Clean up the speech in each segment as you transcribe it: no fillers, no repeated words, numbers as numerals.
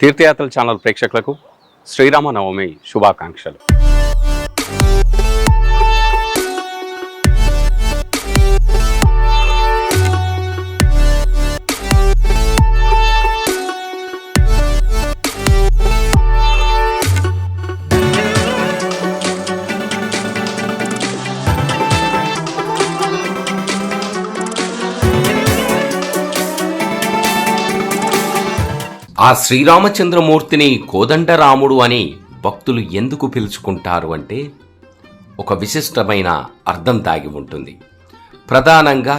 తీర్థయాత్రల channel ప్రేక్షకులకు శ్రీరామనవమి శుభాకాంక్షలు. ఆ శ్రీరామచంద్రమూర్తిని కోదండరాముడు అని భక్తులు ఎందుకు పిలుచుకుంటారు అంటే ఒక విశిష్టమైన అర్థం దాగి ఉంటుంది. ప్రధానంగా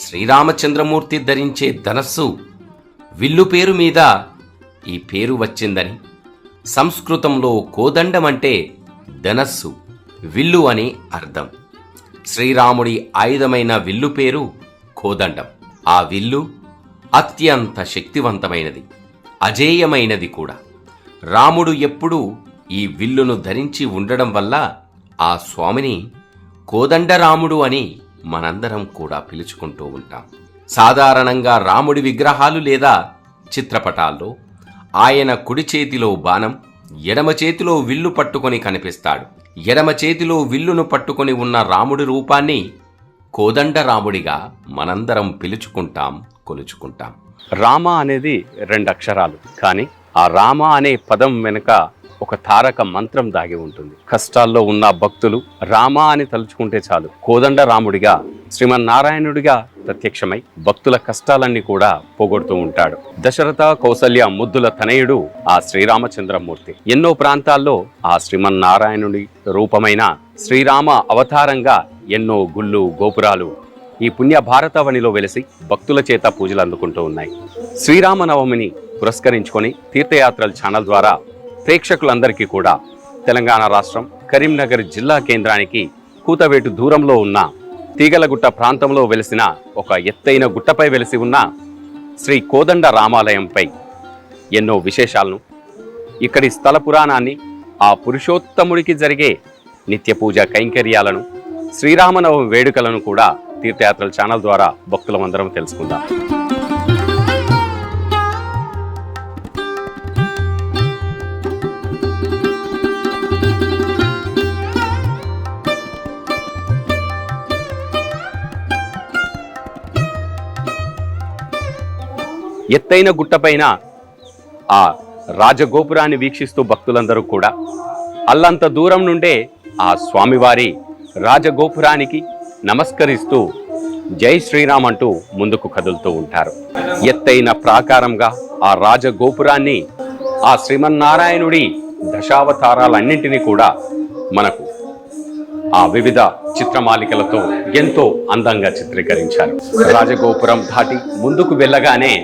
శ్రీరామచంద్రమూర్తి ధరించే ధనస్సు విల్లు పేరు మీద ఈ పేరు వచ్చిందని, సంస్కృతంలో కోదండం అంటే ధనస్సు, విల్లు అని అర్థం. శ్రీరాముడి ఆయుధమైన విల్లు పేరు కోదండం. ఆ విల్లు అత్యంత శక్తివంతమైనది, అజేయమైనది కూడా. రాముడు ఎప్పుడూ ఈ విల్లును ధరించి ఉండడం వల్ల ఆ స్వామిని కోదండరాముడు అని మనందరం కూడా పిలుచుకుంటూ ఉంటాం. సాధారణంగా రాముడి విగ్రహాలు లేదా చిత్రపటాల్లో ఆయన కుడి చేతిలో బాణం, ఎడమ చేతిలో విల్లు పట్టుకొని కనిపిస్తాడు. ఎడమ చేతిలో విల్లును పట్టుకొని ఉన్న రాముడి రూపాన్ని కోదండరాముడిగా మనందరం పిలుచుకుంటాం, కొలుచుకుంటాం. రామ అనేది 2 అక్షరాలు, కానీ ఆ రామ అనే పదం వెనుక ఒక తారక మంత్రం దాగి ఉంటుంది. కష్టాల్లో ఉన్న భక్తులు రామ అని తలుచుకుంటే చాలు, కోదండరాముడిగా శ్రీమన్నారాయణుడిగా ప్రత్యక్షమై భక్తుల కష్టాలన్నీ కూడా పోగొడుతూ ఉంటాడు. దశరథ కౌసల్య ముద్దుల తనయుడు ఆ శ్రీరామచంద్రమూర్తి. ఎన్నో ప్రాంతాల్లో ఆ శ్రీమన్నారాయణుడి రూపమైన శ్రీరామ అవతారంగా ఎన్నో గుళ్ళు, గోపురాలు ఈ పుణ్య భారతావనిలో వెలిసి భక్తుల చేత పూజలు అందుకుంటూ ఉన్నాయి. శ్రీరామనవమిని పురస్కరించుకొని తీర్థయాత్రల ఛానల్ ద్వారా ప్రేక్షకులందరికీ కూడా తెలంగాణ రాష్ట్రం కరీంనగర్ జిల్లా కేంద్రానికి కూతవేటు దూరంలో ఉన్న తీగలగుట్ట ప్రాంతంలో వెలిసిన ఒక ఎత్తైన గుట్టపై వెలిసి ఉన్న శ్రీ కోదండ రామాలయంపై ఎన్నో విశేషాలను, ఇక్కడి స్థల పురాణాన్ని, ఆ పురుషోత్తముడికి జరిగే నిత్య పూజ కైంకర్యాలను, శ్రీరామనవమి వేడుకలను కూడా తీర్థయాత్రల ఛానల్ ద్వారా భక్తులమందరం తెలుసుకుందాం. ఎత్తైన గుట్టపైన ఆ రాజగోపురాన్ని వీక్షిస్తూ భక్తులందరూ కూడా అల్లంత దూరం నుండే ఆ స్వామివారి రాజగోపురానికి నమస్కరిస్తూ జై శ్రీరామ్ అంటూ ముందుకు కదులుతూ ఉంటారు. ఎత్తైన ప్రాకారంగా ఆ రాజగోపురాన్ని ఆ శ్రీమన్నారాయణుడి దశావతారాలన్నింటినీ కూడా మనకు ఆ వివిధ చిత్రమాలికలతో ఎంతో అందంగా చిత్రీకరించారు. రాజగోపురం దాటి ముందుకు వెళ్ళగానే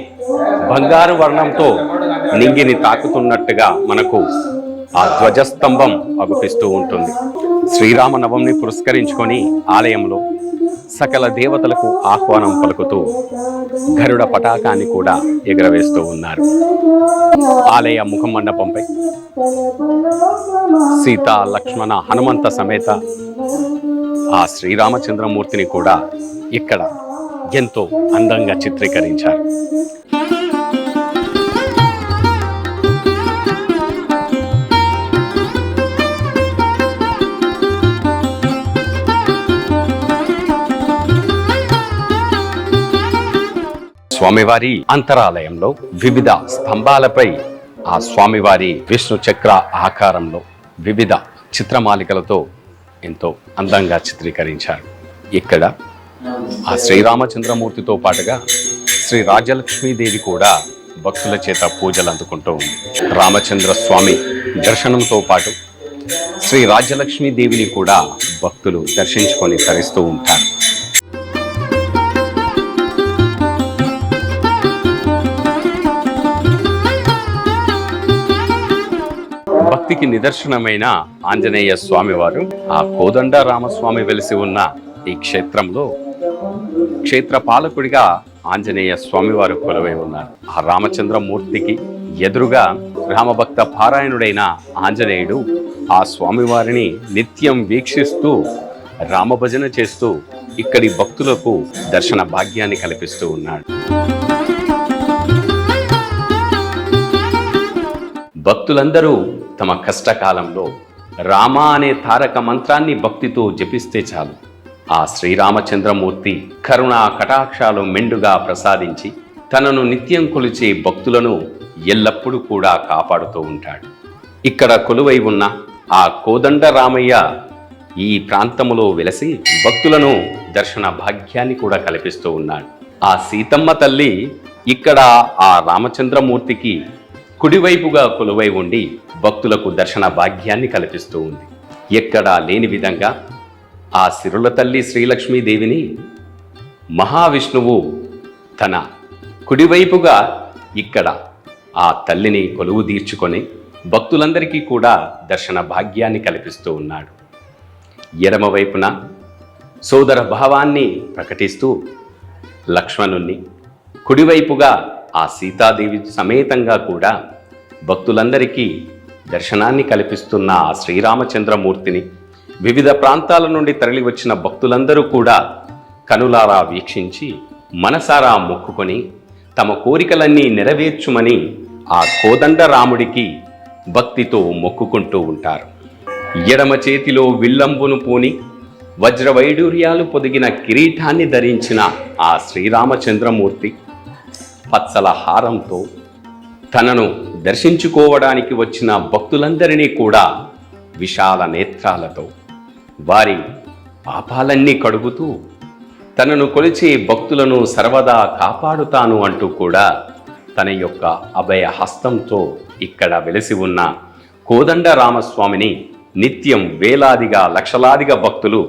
బంగారు వర్ణంతో నింగిని తాకుతున్నట్టుగా మనకు ఆ ధ్వజస్తంభం అగుపిస్తూ ఉంటుంది. శ్రీరామనవమిని పురస్కరించుకొని ఆలయంలో సకల దేవతలకు ఆహ్వానం పలుకుతూ గరుడ పతాకాన్ని కూడా ఎగురవేస్తూ ఉన్నారు. ఆలయ ముఖమండపంపై సీత, లక్ష్మణ, హనుమంత సమేత ఆ శ్రీరామచంద్రమూర్తిని కూడా ఇక్కడ ఎంతో అందంగా చిత్రీకరించారు. స్వామివారి అంతరాలయంలో వివిధ స్తంభాలపై ఆ స్వామివారి విష్ణు చక్ర ఆకారంలో వివిధ చిత్రమాలికలతో ఎంతో అందంగా చిత్రీకరించారు. ఇక్కడ ఆ శ్రీరామచంద్రమూర్తితో పాటుగా శ్రీ రాజలక్ష్మీదేవి కూడా భక్తుల చేత పూజలు అందుకుంటూ ఉంది. రామచంద్ర స్వామి దర్శనంతో పాటు శ్రీ రాజలక్ష్మీదేవిని కూడా భక్తులు దర్శించుకొని తరిస్తూ ఉంటారు. భక్తికి నిదర్శనమైన ఆంజనేయ స్వామివారు ఆ కోదండ రామస్వామి వెలిసి ఉన్న ఈ క్షేత్రంలో క్షేత్ర పాలకుడిగా ఆంజనేయ స్వామివారు కొలువై ఉన్నారు. ఆ రామచంద్రమూర్తికి ఎదురుగా రామభక్త పారాయణుడైన ఆంజనేయుడు ఆ స్వామివారిని నిత్యం వీక్షిస్తూ రామభజన చేస్తూ ఇక్కడి భక్తులకు దర్శన భాగ్యాన్ని కల్పిస్తూ ఉన్నాడు. భక్తులందరూ తమ కష్టకాలంలో రామ అనే తారక మంత్రాన్ని భక్తితో జపిస్తే చాలు ఆ శ్రీరామచంద్రమూర్తి కరుణా కటాక్షాలు మెండుగా ప్రసాదించి తనను నిత్యం కొలిచే భక్తులను ఎల్లప్పుడూ కూడా కాపాడుతూ ఉంటాడు. ఇక్కడ కొలువై ఉన్న ఆ కోదండ రామయ్య ఈ ప్రాంతములో వెలసి భక్తులను దర్శన భాగ్యాన్ని కూడా కల్పిస్తూ ఉన్నాడు. ఆ సీతమ్మ తల్లి ఇక్కడ ఆ రామచంద్రమూర్తికి కుడివైపుగా కొలువై ఉండి భక్తులకు దర్శన భాగ్యాన్ని కల్పిస్తూ ఉంది. ఎక్కడా లేని విధంగా ఆ సిరుల తల్లి శ్రీలక్ష్మీదేవిని మహావిష్ణువు తన కుడివైపుగా ఇక్కడ ఆ తల్లిని కొలువు తీర్చుకొని భక్తులందరికీ కూడా దర్శన భాగ్యాన్ని కల్పిస్తూ ఉన్నాడు. ఎడమవైపున సోదర భావాన్ని ప్రకటిస్తూ లక్ష్మణుణ్ణి, కుడివైపుగా ఆ సీతాదేవి సమేతంగా కూడా భక్తులందరికీ దర్శనాన్ని కల్పిస్తున్న ఆ శ్రీరామచంద్రమూర్తిని వివిధ ప్రాంతాల నుండి తరలి వచ్చిన భక్తులందరూ కూడా కనులారా వీక్షించి మనసారా మొక్కుకొని తమ కోరికలన్నీ నెరవేర్చుమని ఆ కోదండ రాముడికి భక్తితో మొక్కుకుంటూ ఉంటారు. ఎడమ చేతిలో విల్లంబును పూని వజ్రవైడూర్యాలు పొదిగిన కిరీటాన్ని ధరించిన ఆ శ్రీరామచంద్రమూర్తి పచ్చల హారంతో తనను దర్శించుకోవడానికి వచ్చిన భక్తులందరినీ కూడా విశాల నేత్రాలతో వారి పాపాలన్నీ కడుగుతూ తనను కొలిచే భక్తులను సర్వదా కాపాడుతాను అంటూ కూడా తన యొక్క అభయ హస్తంతో ఇక్కడ వెలిసి ఉన్న కోదండ రామస్వామిని నిత్యం వేలాదిగా లక్షలాదిగా భక్తులు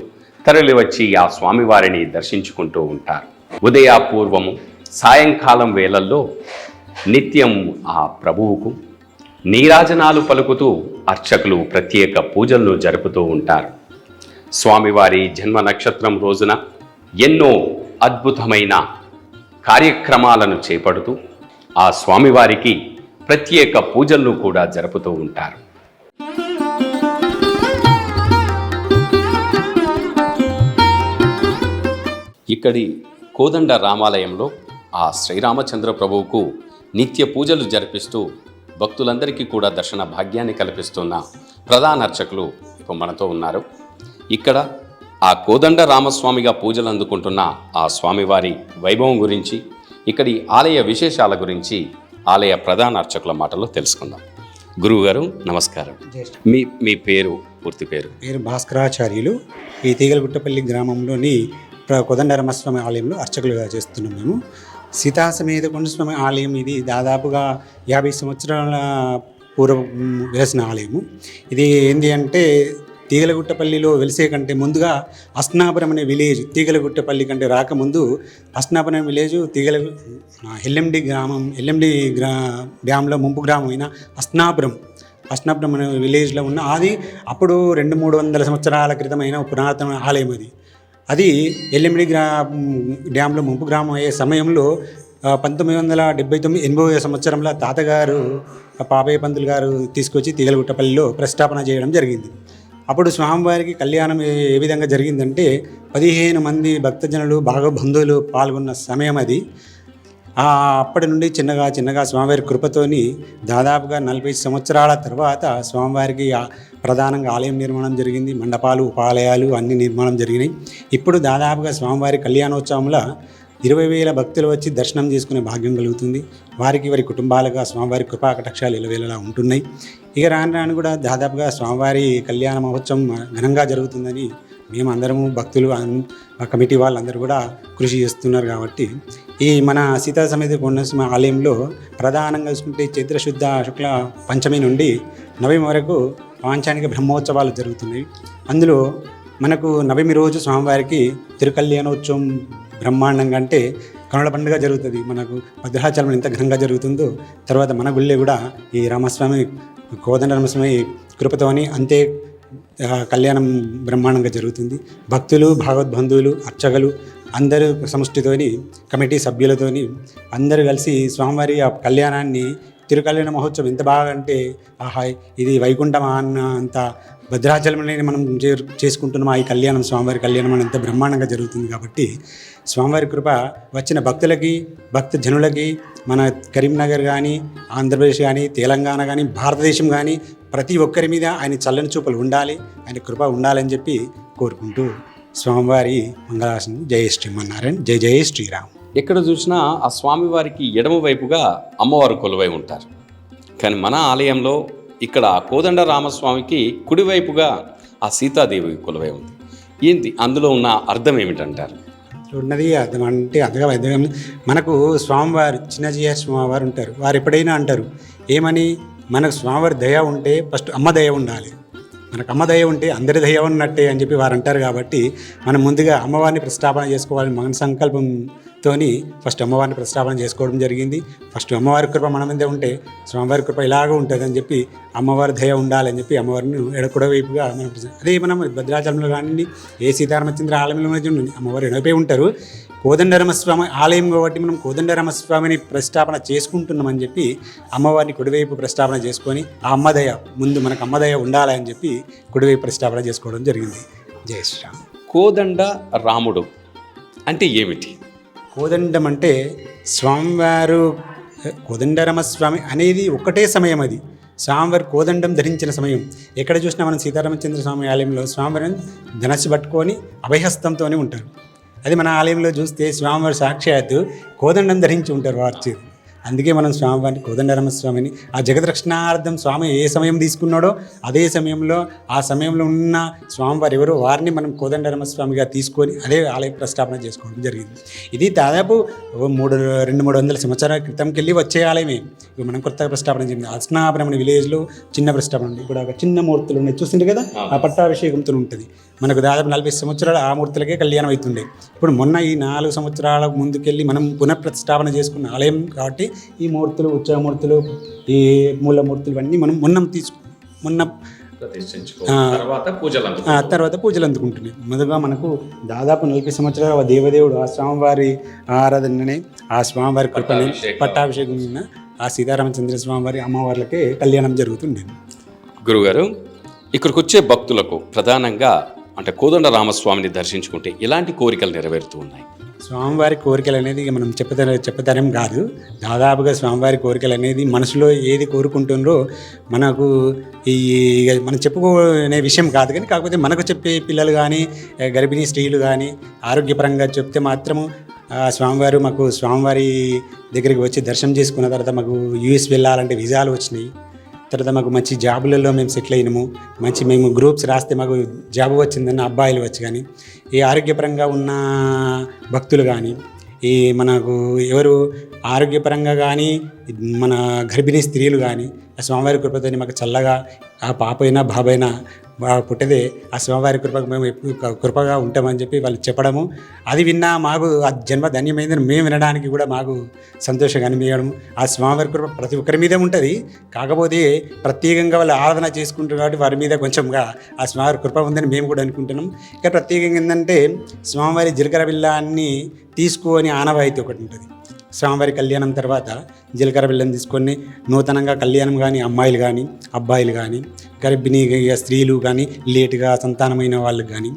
తరలివచ్చి ఆ స్వామివారిని దర్శించుకుంటూ ఉంటారు. ఉదయాపూర్వము సాయంకాలం వేళల్లో నిత్యం ఆ ప్రభువుకు నీరాజనాలు పలుకుతూ అర్చకులు ప్రత్యేక పూజలను జరుపుతూ ఉంటారు. స్వామివారి జన్మ నక్షత్రం రోజున ఎన్నో అద్భుతమైన కార్యక్రమాలను చేపడుతూ ఆ స్వామివారికి ప్రత్యేక పూజలను కూడా జరుపుతూ ఉంటారు. ఇక్కడి కోదండ రామాలయంలో ఆ శ్రీరామచంద్ర ప్రభువుకు నిత్య పూజలు జరిపిస్తూ భక్తులందరికీ కూడా దర్శన భాగ్యాన్ని కల్పిస్తున్న ప్రధాన అర్చకులు ఇప్పుడు మనతో ఉన్నారు. ఇక్కడ ఆ కోదండ రామస్వామిగా పూజలు అందుకుంటున్న ఆ స్వామివారి వైభవం గురించి, ఇక్కడి ఆలయ విశేషాల గురించి ఆలయ ప్రధాన అర్చకుల మాటల్లో తెలుసుకుందాం. గురువు గారు నమస్కారం. మీ పేరు, పూర్తి పేరు? పేరు భాస్కరాచార్యులు. ఈ తీగలగుట్టపల్లి గ్రామంలోని కోదండరామస్వామి ఆలయంలో అర్చకులుగా చేస్తున్నాం మేము. సీతాసమేత కొండస్వామి ఆలయం ఇది దాదాపుగా 50 సంవత్సరాల పూర్వం వెలిసిన ఆలయము. ఇది ఏంటి అంటే తీగలగుట్టపల్లిలో వెలిసే కంటే ముందుగా అస్నాపురం అనే విలేజ్, తీగలగుట్టపల్లి కంటే రాకముందు అస్నాపురం విలేజ్ ఎల్ఎండి గ్రామం, డ్యాంలో ముంపు గ్రామం అయిన అస్నాపురం అనే విలేజ్లో ఉన్న అది అప్పుడు 200-300 సంవత్సరాల క్రితమైన పురాతన ఆలయం. అది ఎల్ఎండి డ్యాంలో ముంపు గ్రామం అయ్యే సమయంలో 1979-80 సంవత్సరంలో తాతగారు పాపయ్య పంతులు గారు తీసుకొచ్చి తీగలగుట్టపల్లిలో ప్రతిష్టాపన చేయడం జరిగింది. అప్పుడు స్వామివారికి కళ్యాణం ఏ విధంగా జరిగిందంటే 15 మంది భక్తజనులు బాగా బంధువులు పాల్గొన్న సమయం అది. అప్పటి నుండి చిన్నగా స్వామివారి కృపతోని దాదాపుగా 40 సంవత్సరాల తర్వాత స్వామివారికి ప్రధానంగా ఆలయం నిర్మాణం జరిగింది. మండపాలు, ఉపాలయాలు అన్ని నిర్మాణం జరిగినాయి. ఇప్పుడు దాదాపుగా స్వామివారి కళ్యాణోత్సవంలో 20,000 భక్తులు వచ్చి దర్శనం చేసుకునే భాగ్యం కలుగుతుంది. వారి కుటుంబాలుగా స్వామివారి కృపాకటాక్షాలు ఇలవేళలా ఉంటున్నాయి. ఇక రాను కూడా దాదాపుగా స్వామివారి కళ్యాణ మహోత్సవం ఘనంగా జరుగుతుందని మేము అందరము భక్తులు, కమిటీ వాళ్ళందరూ కూడా కృషి చేస్తున్నారు. కాబట్టి ఈ మన సీతా సమేత కొండస్వామి ఆలయంలో ప్రధానంగా చూసుకుంటే చైత్రశుద్ధ శుక్ల పంచమి నుండి నవమి వరకు పాంచానిక బ్రహ్మోత్సవాలు జరుగుతున్నాయి. అందులో మనకు నవమి రోజు స్వామివారికి తిరుకల్యాణోత్సవం బ్రహ్మాండంగా, అంటే కనుల పండుగ జరుగుతుంది. మనకు భద్రాచలం ఎంత ఘనంగా జరుగుతుందో తర్వాత మన గుళ్ళే కూడా ఈ రామస్వామి కోదండ రామస్వామి కృపతోని అంతే కళ్యాణం బ్రహ్మాండంగా జరుగుతుంది. భక్తులు, భాగవద్బంధువులు, అర్చకులు అందరూ సమష్టితోని, కమిటీ సభ్యులతోని అందరూ కలిసి స్వామివారి ఆ కళ్యాణాన్ని తిరుకల్యాణ మహోత్సవం ఎంత బాగా అంటే ఆహా ఇది వైకుంఠమా అన్న అంత భద్రాచలంలోనే మనం చేసుకుంటున్నాం ఈ కళ్యాణం, స్వామివారి కళ్యాణం అని ఎంత బ్రహ్మాండంగా జరుగుతుంది. కాబట్టి స్వామివారి కృప వచ్చిన భక్తులకి, భక్త జనులకి, మన కరీంనగర్ కానీ, ఆంధ్రప్రదేశ్ కానీ, తెలంగాణ కానీ, భారతదేశం కానీ ప్రతి ఒక్కరి మీద ఆయన చల్లని చూపులు ఉండాలి, ఆయన కృప ఉండాలని చెప్పి కోరుకుంటూ స్వామివారి మంగళాశాసనం జయ శ్రీమన్నారాయణ, జయ జయ శ్రీరామ్. ఎక్కడ చూసినా ఆ స్వామివారికి ఎడమ వైపుగా అమ్మవారు కొలువై ఉంటారు. కానీ మన ఆలయంలో ఇక్కడ కోదండ రామస్వామికి కుడివైపుగా ఆ సీతాదేవి కొలువై ఉంది. ఏంటి అందులో ఉన్న అర్థం ఏమిటంటారు? ఉన్నది అర్థం అంటే అంతగా అర్థం. మనకు స్వామివారు చిన్నజీయ స్వామివారు ఉంటారు. వారు ఎప్పుడైనా అంటారు ఏమని, మనకు స్వామివారి దయ ఉంటే ఫస్ట్ అమ్మ దయ ఉండాలి, మనకు అమ్మ దయ ఉంటే అందరి దయ ఉన్నట్టే అని చెప్పి వారు అంటారు. కాబట్టి మనం ముందుగా అమ్మవారిని ప్రతిష్టాపన చేసుకోవాలని మన సంకల్పంతోని ఫస్ట్ అమ్మవారిని ప్రతిష్టాపన చేసుకోవడం జరిగింది. ఫస్ట్ అమ్మవారి కృప మన మీద ఉంటే స్వామివారి కృప ఇలాగ ఉంటుంది అని చెప్పి అమ్మవారి దయ ఉండాలని చెప్పి అమ్మవారిని ఎడకుడవైపుగా మనం అదే మనం భద్రాచలంలో కానీ ఏ సీతారామచంద్ర ఆలయంలో ఉండండి అమ్మవారు ఎడపై ఉంటారు. కోదండరామస్వామి ఆలయం కాబట్టి మనం కోదండరామస్వామిని ప్రతిష్టాపన చేసుకుంటున్నామని చెప్పి అమ్మవారిని కుడివైపు ప్రతిష్టాపన చేసుకొని ఆ అమ్మదయ ముందు మనకు అమ్మదయ ఉండాలని చెప్పి కుడివైపు ప్రతిష్టాపన చేసుకోవడం జరిగింది. జయ శ్రీరామ్. కోదండ రాముడు అంటే ఏమిటి? కోదండం అంటే స్వామివారు కోదండరామస్వామి అనేది ఒకటే సమయం, అది స్వామివారి కోదండం ధరించిన సమయం. ఎక్కడ చూసినా మనం సీతారామచంద్ర స్వామి ఆలయంలో స్వామివారిని ధనస్సు పట్టుకొని అభయహస్తంతోనే ఉంటారు. అది మన ఆలయంలో చూస్తే స్వామివారి సాక్షాత్తు కోదండం ధరించి ఉంటారు వారు. అందుకే మనం స్వామివారిని కోదండరామస్వామిని ఆ జగద్రక్షణార్థం స్వామి ఏ సమయం తీసుకున్నాడో అదే సమయంలో ఆ సమయంలో ఉన్న స్వామివారు ఎవరో వారిని మనం కోదండరామస్వామిగా తీసుకొని అదే ఆలయ ప్రతిష్టాపన చేసుకోవడం జరిగింది. ఇది దాదాపు 200-300 సంవత్సరాల క్రితంకి వెళ్ళి వచ్చే ఆలయమే. ఇప్పుడు మనం కొత్తగా ప్రతిష్టాపన జరిగింది. అస్నాపురం విలేజ్లో చిన్న ప్రతిష్టాపన ఉంది. ఇప్పుడు ఒక చిన్న మూర్తులు ఉన్నాయి చూసింది కదా, ఆ పట్టాభిషేకంతో ఉంటుంది. మనకు దాదాపు 40 సంవత్సరాలు ఆ మూర్తులకే కళ్యాణం అవుతుండే. ఇప్పుడు మొన్న ఈ 4 సంవత్సరాల ముందుకెళ్ళి మనం పునఃప్రతిష్టాపన చేసుకున్న ఆలయం కాబట్టి ఈ మూర్తులు, ఉత్సవమూర్తులు, ఈ మూలమూర్తులు ఇవన్నీ మనం మొన్న తర్వాత పూజలు అందుకుంటున్నాయి. మొదలుగా మనకు దాదాపు 40 సంవత్సరాల దేవదేవుడు ఆ స్వామివారి ఆరాధననే, ఆ స్వామివారి కృపని, పట్టాభిషేకం ఆ సీతారామచంద్ర స్వామివారి అమ్మవార్లకే కళ్యాణం జరుగుతుండేది. గురుగారు, ఇక్కడికి వచ్చే భక్తులకు ప్రధానంగా అంటే కోదండ రామస్వామిని దర్శించుకుంటే ఎలాంటి కోరికలు నెరవేరుతూ ఉన్నాయి? స్వామివారి కోరికలు అనేది మనం చెప్పతరం కాదు. దాదాపుగా స్వామివారి కోరికలు అనేది మనసులో ఏది కోరుకుంటుండ్రో మనకు ఈ మనం చెప్పుకునే విషయం కాదు. కానీ కాకపోతే మనకు చెప్పే పిల్లలు కానీ, గర్భిణీ స్త్రీలు కానీ ఆరోగ్యపరంగా చెప్తే మాత్రము స్వామివారు మాకు స్వామివారి దగ్గరికి వచ్చి దర్శనం చేసుకున్న తర్వాత మాకు యూఎస్ వెళ్ళాలంటే వీసాలు వచ్చినాయి. తర్వాత మాకు మంచి జాబులలో మేము సెటిల్ అయినాము. మేము గ్రూప్స్ రాస్తే మాకు జాబ్ వచ్చిందన్న అబ్బాయిలు వచ్చి కానీ, ఈ ఆరోగ్యపరంగా ఉన్న భక్తులు కానీ, ఈ మనకు ఎవరు ఆరోగ్యపరంగా కానీ మన గర్భిణీ స్త్రీలు కానీ ఆ స్వామివారి కృపతో మాకు చల్లగా ఆ పాపైనా బాబైనా పుట్టదే ఆ స్వామివారి కృపకు మేము ఎప్పుడు కృపగా ఉంటామని చెప్పి వాళ్ళు చెప్పడము, అది విన్నా మాకు ఆ జన్మ ధన్యమైందని మేము వినడానికి కూడా మాకు సంతోషంగా అనిపించడం. ఆ స్వామివారి కృప ప్రతి ఒక్కరి మీద ఉంటుంది. కాకపోతే ప్రత్యేకంగా వాళ్ళు ఆరాధన చేసుకుంటారు కాబట్టి వారి మీద కొంచెంగా ఆ స్వామివారి కృప ఉందని మేము కూడా అనుకుంటున్నాం. ఇంకా ప్రత్యేకంగా ఏంటంటే స్వామివారి జీలకర్ర బిల్లాన్ని తీసుకొని ఆనవాయితీ ఒకటి ఉంటుంది. స్వామివారి కళ్యాణం తర్వాత జీలకర్ర బెల్లం తీసుకొని నూతనంగా కళ్యాణం కానీ అమ్మాయిలు కానీ అబ్బాయిలు కానీ గర్భిణీ స్త్రీలు కానీ లేటుగా సంతానమైన వాళ్ళు కానీ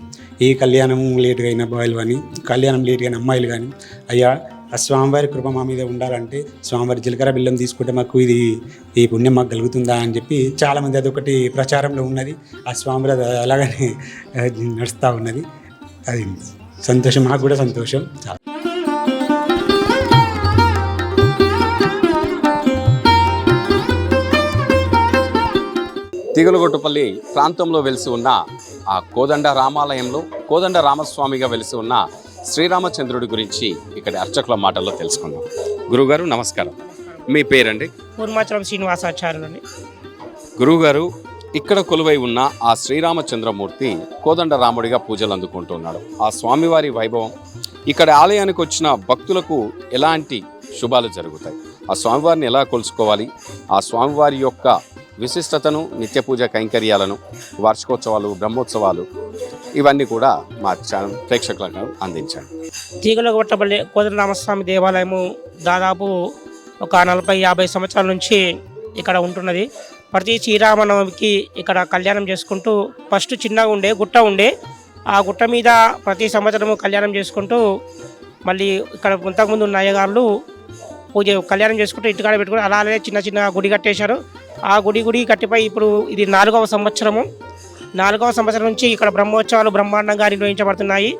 ఏ కళ్యాణం లేటుగా అయిన అబ్బాయిలు కానీ కళ్యాణం లేటుగా అయిన అమ్మాయిలు కానీ అయ్యా ఆ స్వామివారి కృప మా మీద ఉండాలంటే స్వామివారి జీలకర్ర బెల్లం తీసుకుంటే మాకు ఈ పుణ్యం మాకు కలుగుతుందా అని చెప్పి చాలామంది అదొకటి ప్రచారంలో ఉన్నది. ఆ స్వామివారి అలాగనే నడుస్తూ ఉన్నది. అది సంతోషం, మాకు కూడా సంతోషం. చాలా తీగలగొట్టుపల్లి ప్రాంతంలో వెలిసి ఉన్న ఆ కోదండ రామాలయంలో కోదండ రామస్వామిగా వెలిసి ఉన్న శ్రీరామచంద్రుడి గురించి ఇక్కడ అర్చకుల మాటల్లో తెలుసుకుందాం. గురువుగారు నమస్కారం, మీ పేరండి? పూర్మాచలం శ్రీనివాసాచార్యులని. గురువుగారు, ఇక్కడ కొలువై ఉన్న ఆ శ్రీరామచంద్రమూర్తి కోదండ రాముడిగా పూజలు అందుకుంటున్నాడు. ఆ స్వామివారి వైభవం ఇక్కడ ఆలయానికి వచ్చిన భక్తులకు ఎలాంటి శుభాలు జరుగుతాయి, ఆ స్వామివారిని ఎలా కొలుసుకోవాలి, ఆ స్వామివారి యొక్క విశిష్టతను, నిత్య పూజ కైంకర్యాలను, వార్షికోత్సవాలు, బ్రహ్మోత్సవాలు ఇవన్నీ కూడా మా ఛానల్ ప్రేక్షకులకు అందించండి. తీగలగొట్టపల్లి కోదండరామస్వామి దేవాలయము దాదాపు ఒక 40-50 సంవత్సరాల నుంచి ఇక్కడ ఉంటున్నది. ప్రతి శ్రీరామనవమికి ఇక్కడ కళ్యాణం చేసుకుంటూ ఫస్ట్ చిన్నగా ఉండే గుట్ట ఉండే, ఆ గుట్ట మీద ప్రతి సంవత్సరము కళ్యాణం చేసుకుంటూ మళ్ళీ ఇక్కడ ఇంతకుముందు ఉన్న అయ్యగారులు పూజ కళ్యాణం చేసుకుంటూ ఇంటికాడ పెట్టుకుని అలానే చిన్న చిన్న గుడి కట్టేశారు. ఆ గుడి కట్టిపోయి ఇప్పుడు ఇది 4వ సంవత్సరము. 4వ సంవత్సరం నుంచి ఇక్కడ బ్రహ్మోత్సవాలు బ్రహ్మాండంగా నిర్వహించబడుతున్నాయి.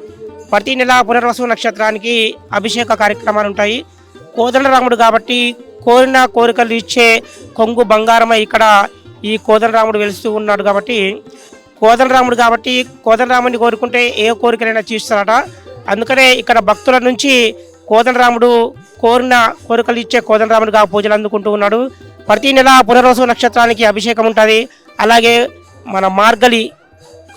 ప్రతి నెల పునర్వసు నక్షత్రానికి అభిషేక కార్యక్రమాలు ఉంటాయి. కోదండరాముడు కాబట్టి కోరిన కోరికలు ఇచ్చే కొంగు బంగారమై ఇక్కడ ఈ కోదండరాముడు వెలుస్తూ ఉన్నాడు. కాబట్టి కోదండరాముడిని కోరుకుంటే ఏ కోరికలైనా తీస్తారట. అందుకనే ఇక్కడ భక్తుల నుంచి కోదండరాముడు కోరిన కోరికలు ఇచ్చే కోదండరాముడిగా పూజలు అందుకుంటూ ఉన్నాడు. ప్రతి నెల పునర్వసు నక్షత్రానికి అభిషేకం ఉంటుంది. అలాగే మన మార్గలి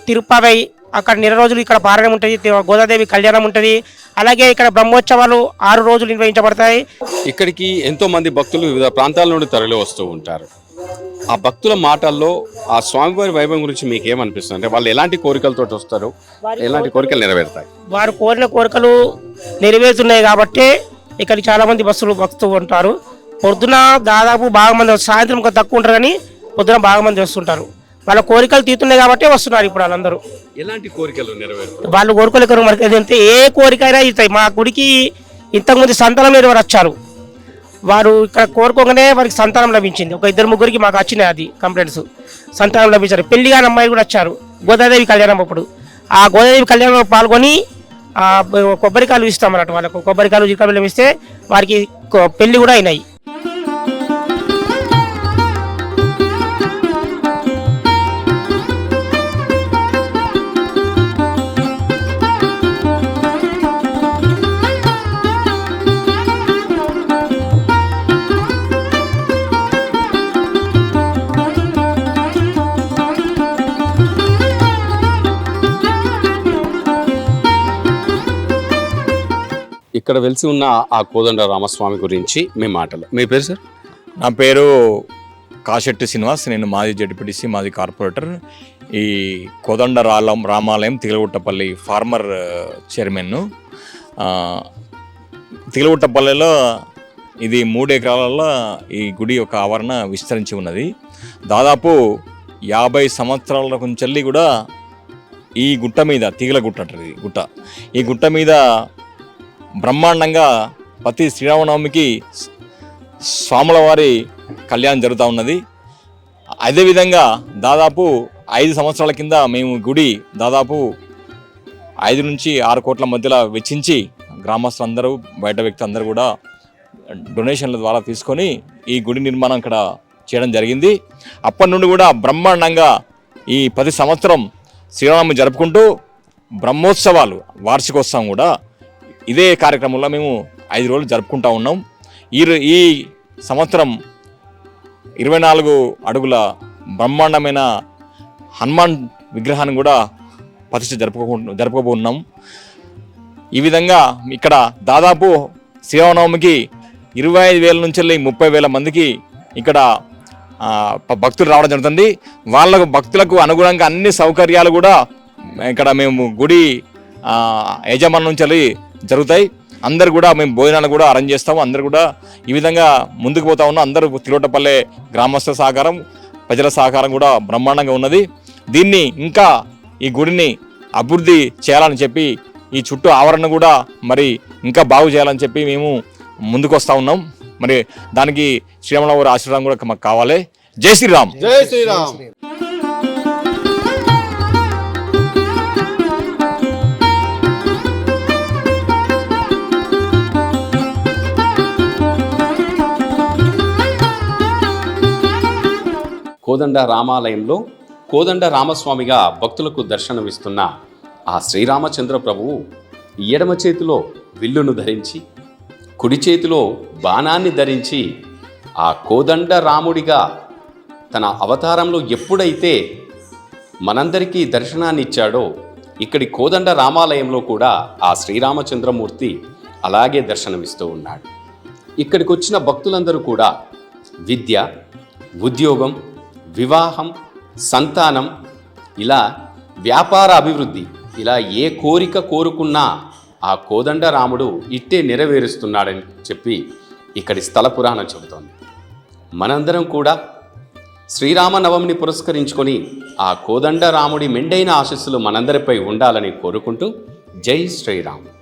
తిరుపతి అక్కడ 4 రోజులు ఇక్కడ పారాయణం ఉంటుంది. గోదాదేవి కళ్యాణం ఉంటుంది. అలాగే ఇక్కడ బ్రహ్మోత్సవాలు 6 రోజులు నిర్వహించబడతాయి. ఇక్కడికి ఎంతో మంది భక్తులు వివిధ ప్రాంతాల నుండి తరలి వస్తూ ఉంటారు. ఆ భక్తుల మాటల్లో ఆ స్వామివారి వైభవం గురించి మీకు ఏమనిపిస్తుంది? అంటే వాళ్ళు ఎలాంటి కోరికలతో వస్తారు, ఎలాంటి కోరికలు నెరవేరుతాయి? వారు కోరిన కోరికలు నెరవేరుతున్నాయి కాబట్టి ఇక్కడికి చాలా మంది బస్సులు వస్తూ ఉంటారు. పొద్దున దాదాపు బాగా మంది, సాయంత్రం కొంత తక్కువ ఉంటారు కానీ పొద్దున బాగా మంది వస్తుంటారు. వాళ్ళ కోరికలు తీరుతున్నాయి కాబట్టి వస్తున్నారు ఇప్పుడు వాళ్ళందరూ. ఎలాంటి కోరికలు నెరవేరుతాయి? వాళ్ళు కోరుకోలేక మనకి ఏంటంటే ఏ కోరికైనా ఇస్తాయి. మా గుడికి ఇంతకుముందు సంతానం లేని వారు వచ్చారు. వారు ఇక్కడ కోరుకోగానే వారికి సంతానం లభించింది. ఒక 2-3 మాకు వచ్చినాయి అది కంప్లైంట్స్, సంతానం లభించారు. పెళ్లి కాని అమ్మాయి కూడా వచ్చారు గోదాదేవి కళ్యాణం అప్పుడు. ఆ గోదాదేవి కళ్యాణంలో పాల్గొని కొబ్బరికాయలు ఇస్తామన్నట్టు. వాళ్ళకు కొబ్బరికాయలు జీకాయలు ఇస్తే వారికి పెళ్లి కూడా అయినాయి. ఇక్కడ వెలిసి ఉన్న ఆ కోదండ రామస్వామి గురించి మీ మాటలు. మీ పేరు సార్? నా పేరు కాశెట్టి శ్రీనివాస్. నేను మాజీ జడ్పీటీసీ, మాజీ కార్పొరేటర్. ఈ కోదండ రామాలయం తిగలగుట్టపల్లి ఫార్మర్ చైర్మన్ను. తిగలగుట్టపల్లిలో ఇది 3 ఎకరాలలో ఈ గుడి యొక్క ఆవరణ విస్తరించి ఉన్నది. దాదాపు 50 సంవత్సరాల నుంచి కూడా ఈ గుట్ట మీద తిగలగుట్ట అంటారు. ఈ గుట్ట మీద బ్రహ్మాండంగా ప్రతి శ్రీరామనవమికి స్వాముల వారి కళ్యాణం జరుగుతూ ఉన్నది. అదేవిధంగా దాదాపు 5 సంవత్సరాల కింద మేము గుడి దాదాపు 5 నుంచి 6 కోట్ల మధ్యలో వెచ్చించి గ్రామస్తులందరూ బయట వ్యక్తులు అందరూ కూడా డొనేషన్ల ద్వారా తీసుకొని ఈ గుడి నిర్మాణం ఇక్కడ చేయడం జరిగింది. అప్పటి నుండి కూడా బ్రహ్మాండంగా ఈ ప్రతి సంవత్సరం శ్రీరామనవమి జరుపుకుంటూ బ్రహ్మోత్సవాలు వార్షికోత్సవం కూడా ఇదే కార్యక్రమంలో మేము 5 రోజులు జరుపుకుంటూ ఉన్నాం. ఈ సంవత్సరం 24 అడుగుల బ్రహ్మాండమైన హనుమాన్ విగ్రహాన్ని కూడా ప్రతిష్ఠ జరుపుకోబోతున్నాం. ఈ విధంగా ఇక్కడ దాదాపు శ్రీరామనవమికి 25,000 నుంచి 30,000 మందికి ఇక్కడ భక్తులు రావడం జరుగుతుంది. భక్తులకు అనుగుణంగా అన్ని సౌకర్యాలు కూడా ఇక్కడ మేము గుడి యజమాని నుంచి జరుగుతాయి. అందరు కూడా మేము భోజనాలు కూడా అరేంజ్ చేస్తాము. అందరు కూడా ఈ విధంగా ముందుకు పోతా ఉన్నాం. అందరూ తిరువట్టపల్లె గ్రామస్తుల సహకారం, ప్రజల సహకారం కూడా బ్రహ్మాండంగా ఉన్నది. దీన్ని ఇంకా ఈ గుడిని అభివృద్ధి చేయాలని చెప్పి ఈ చుట్టూ ఆవరణ కూడా మరి ఇంకా బాగు చేయాలని చెప్పి మేము ముందుకు వస్తూ ఉన్నాం. మరి దానికి శ్రీరామరావు గారి ఆశీర్వాదం కూడా మాకు కావాలి. జై శ్రీరామ్. జై శ్రీరామ్. కోదండ రామాలయంలో కోదండ రామస్వామిగా భక్తులకు దర్శనమిస్తున్న ఆ శ్రీరామచంద్ర ప్రభువు ఎడమ చేతిలో విల్లును ధరించి, కుడి చేతిలో బాణాన్ని ధరించి ఆ కోదండ రాముడిగా తన అవతారంలో ఎప్పుడైతే మనందరికీ దర్శనాన్ని ఇచ్చాడో, ఇక్కడి కోదండ రామాలయంలో కూడా ఆ శ్రీరామచంద్రమూర్తి అలాగే దర్శనమిస్తూ ఉన్నాడు. ఇక్కడికి వచ్చిన భక్తులందరూ కూడా విద్య, ఉద్యోగం, వివాహం, సంతానం, ఇలా వ్యాపార అభివృద్ధి, ఇలా ఏ కోరిక కోరుకున్నా ఆ కోదండ రాముడు ఇట్టే నెరవేరుస్తున్నాడని చెప్పి ఇక్కడి స్థల పురాణం చెబుతోంది. మనందరం కూడా శ్రీరామనవమిని పురస్కరించుకొని ఆ కోదండ రాముడి మెండైన ఆశీస్సులు మనందరిపై ఉండాలని కోరుకుంటూ జై శ్రీరామ్.